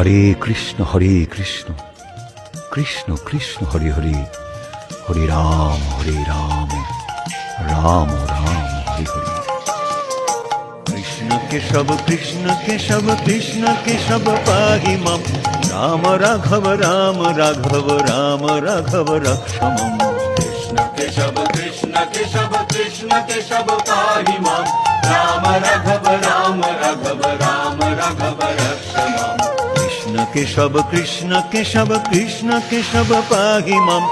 হরে কৃষ্ণ কৃষ্ণ কৃষ্ণ হরে হরে, হরে রাম রাম রাম হরে হরে। কৃষ্ণ কেশব কৃষ্ণ কেশব কৃষ্ণ কেশব পাহি মাম, রাম রাঘব রাম রাঘব রাম রাঘব রক্ষমম। কৃষ্ণ কেশব কৃষ্ণ কেশব কৃষ্ণ কেশব পাহি মাম, রাম রাঘব রাম রাঘব রাম রাঘব রক্ষমম। কৃষ্ণ কেশব কৃষ্ণ কেশব কৃষ্ণ কেশব পাহি মাম,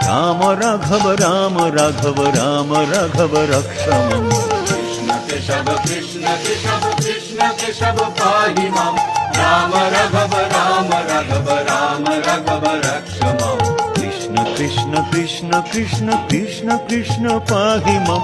রাম রাঘব রাম রাঘব রাম রাঘব রক্ষমম। কৃষ্ণ কেশব কৃষ্ণ কেশব কৃষ্ণ কেশব পাহি মাম, রাম রাঘব রাম রাঘব রাম রাঘব রক্ষমম। কৃষ্ণ কৃষ্ণ কৃষ্ণ কৃষ্ণ কৃষ্ণ কৃষ্ণ পাহি মাম,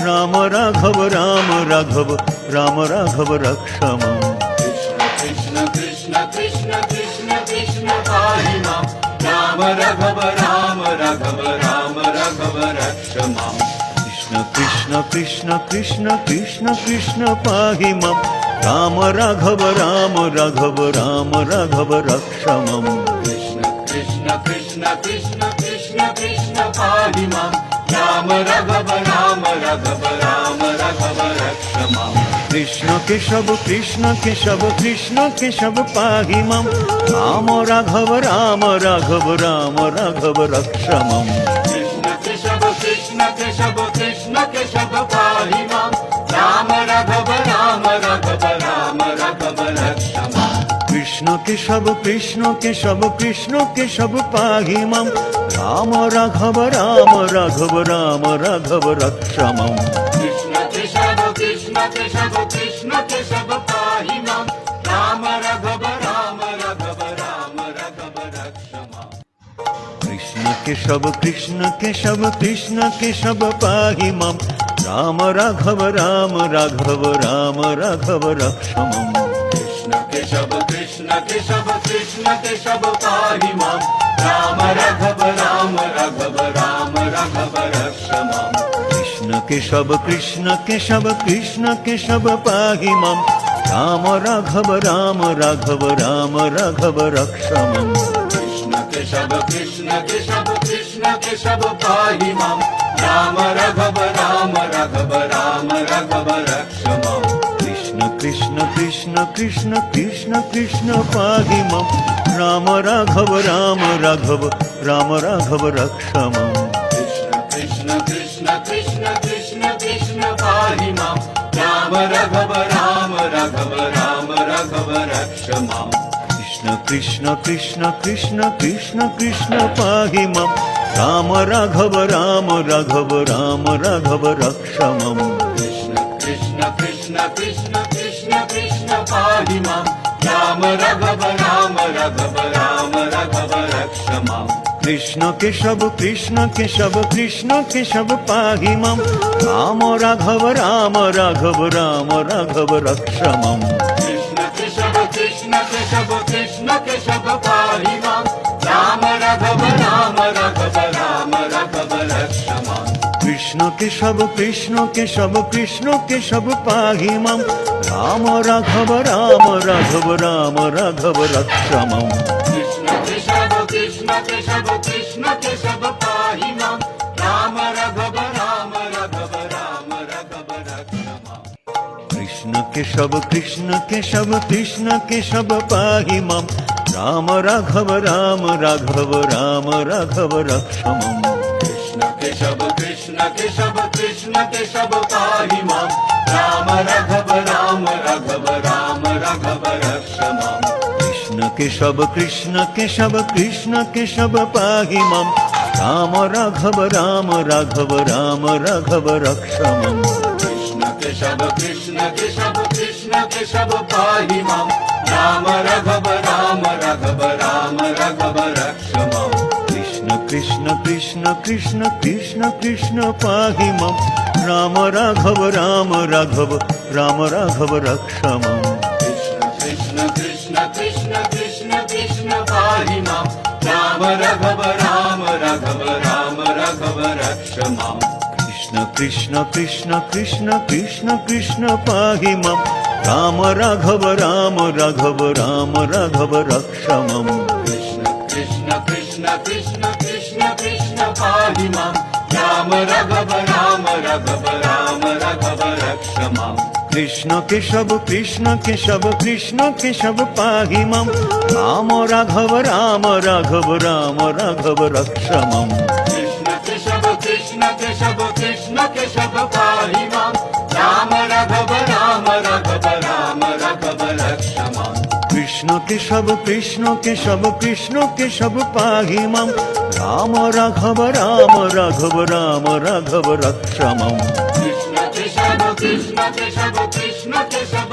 রাম রাঘব রাম রাঘব রাম রাঘব রক্ষমম। কৃষ্ণ কৃষ্ণ কৃষ্ণ কৃষ্ণ কৃষ্ণ কৃষ্ণ পাহি মাম, রাম রাঘব রাম রাঘব রাম রাঘব রক্ষমম। কৃষ্ণ কৃষ্ণ কৃষ্ণ কৃষ্ণ কৃষ্ণ কৃষ্ণ পাহি মাম, রাম রাঘব রাম রাঘব রাম রাঘব রক্ষমম। কৃষ্ণ কৃষ্ণ কৃষ্ণ কৃষ্ণ কৃষ্ণ কৃষ্ণ পাহি মাম, রাম রাঘব রাম রাঘব রাম রাঘব রক্ষমম। কৃষ্ণ কেশব কৃষ্ণ কেশব কৃষ্ণ কেশব পাহি মাম, রাম রাঘব রাম রাঘব রাম রাঘব রক্ষমম। কৃষ্ণ কেশব কৃষ্ণ কেশব কৃষ্ণ কেশব পাহি মাম, রাম রাঘব রাম রাঘব রাম রাঘব রক্ষমম। কৃষ্ণ কেশব কৃষ্ণ কেশব কৃষ্ণ কেশব পাহি মাম, রাম রাঘব রাম রাঘব রাম রাঘব রক্ষমম। কৃষ্ণ কেশব কৃষ্ণ কেশব কৃষ্ণ কেশব পাহি মাম, রাম রাঘব রাম রাঘব রাম রাঘব রক্ষমম। কৃষ্ণ কেশব কৃষ্ণ কেশব কৃষ্ণ কেশব পাহি মাম, রাম রাঘব রাম রাঘব রাম রাঘব রক্ষমম। কৃষ্ণ কেশব কৃষ্ণ কেশব কৃষ্ণ কেশব পাহি মাম, রাম রাঘব রাম রাঘব রাম রাঘব রক্ষমম। কৃষ্ণ কেশব কৃষ্ণ কেশব কৃষ্ণ কেশব পাহি মাম, রাম রাঘব রাম রাঘব রাম রাঘব রক্ষমম। কৃষ্ণ কেশব কৃষ্ণ কেশব কৃষ্ণ কেশব পাহি মাম, রাম রাঘব রাম রাঘব রাম রাঘব রক্ষমম। কৃষ্ণ কৃষ্ণ কৃষ্ণ কৃষ্ণ কৃষ্ণ কৃষ্ণ পাহি মাম, রাম রাঘব রাম রাঘব রাম রাঘব রক্ষমম। কৃষ্ণ কৃষ্ণ কৃষ্ণ কৃষ্ণ কৃষ্ণ কৃষ্ণ পাহি মাম, রাম রাঘব রাম রাঘব রাম রাঘব রক্ষমম। কৃষ্ণ কৃষ্ণ কৃষ্ণ কৃষ্ণ কৃষ্ণ কৃষ্ণ পাহি মাম, রাম রাঘব রাম রাঘব রাম রাঘব রক্ষমম। কৃষ্ণ কৃষ্ণ কৃষ্ণ কৃষ্ণ কৃষ্ণ কৃষ্ণ পাহি মাম, রাম রাঘব রাম রাঘব রাম রাঘব রক্ষমম। কৃষ্ণ কেশব কৃষ্ণ কেশব কৃষ্ণ কেশব পাহি মাম, রাম রাঘব রাম রাঘব রাম রাঘব রক্ষমম। কৃষ্ণ কেশব কৃষ্ণ কেশব কৃষ্ণ কেশব পাহি মাম, রাম রাঘব রাম রাঘব রাম রাঘব রক্ষমম। কৃষ্ণ কেশব কৃষ্ণ কেশব কৃষ্ণ কেশব পাহি মাম, রাম রাঘব রাম রাঘব রাম রাঘব রক্ষমম। কৃষ্ণ কেশব কৃষ্ণ কেশব কৃষ্ণ কেশব পাহি মাম, রাম রাঘব রাম রাঘব রাম রাঘব রক্ষমম। কৃষ্ণ কেশব কৃষ্ণ কেশব কৃষ্ণ কেশব পাহি মাম, রাম রাঘব রাম রাঘব রাম রাঘব রক্ষমম। কৃষ্ণ কেশব কৃষ্ণ কেশব কৃষ্ণ কেশব পাহি মাম, রাম রাঘব রাম রাঘব রাম রাঘব রক্ষমম। কৃষ্ণ কেশব কৃষ্ণ কেশব কৃষ্ণ কেশব পাহি মাম, রাম রাঘব রাম রাঘব রাম রাঘব রক্ষমম। কৃষ্ণ কেশব কৃষ্ণ কেশব কৃষ্ণ কেশব পাহি মাম, রাম রাঘব রাম রাঘব রাম রাঘব রক্ষমম। কৃষ্ণ কৃষ্ণ কৃষ্ণ কৃষ্ণ কৃষ্ণ কৃষ্ণ পাহি মাম, রাম রাঘব রাম রাঘব রাম রাঘব রক্ষমম। কৃষ্ণ কৃষ্ণ কৃষ্ণ কৃষ্ণ কৃষ্ণ কৃষ্ণ পাহি মাম, রাম রাঘব রাম রাঘব রাম রাঘব রক্ষমম। কৃষ্ণ কৃষ্ণ কৃষ্ণ কৃষ্ণ কৃষ্ণ কৃষ্ণ পাহি মাম রাম রাঘব রাম রাঘব রাম রাঘব রক্ষ মম কৃষ্ণ কৃষ্ণ কৃষ্ণ কৃষ্ণ কৃষ্ণ কৃষ্ণ পাহি মাম রাম রাঘব রাম রাঘব রাম রাঘব রক্ষ মাম কৃষ্ণ কেশব কৃষ্ণ কেশব কৃষ্ণ কেশব পাহি মাম রাম রাঘব রাম রাঘব রাম রাঘব রক্ষ মম কৃষ্ণ কেশব কৃষ্ণ কেশব কৃষ্ণ কেশব পাহি মাম রাম রাঘব রাম রাঘব রাম রাঘব রক্ষ মাম কৃষ্ণ কেশব কৃষ্ণ কেশব কৃষ্ণ কেশব পাহি মাম রাম রাঘব রাম রাঘব রাম রাঘব রক্ষ মম কৃষ্ণ কেশব কৃষ্ণ কেশব কৃষ্ণ কেশব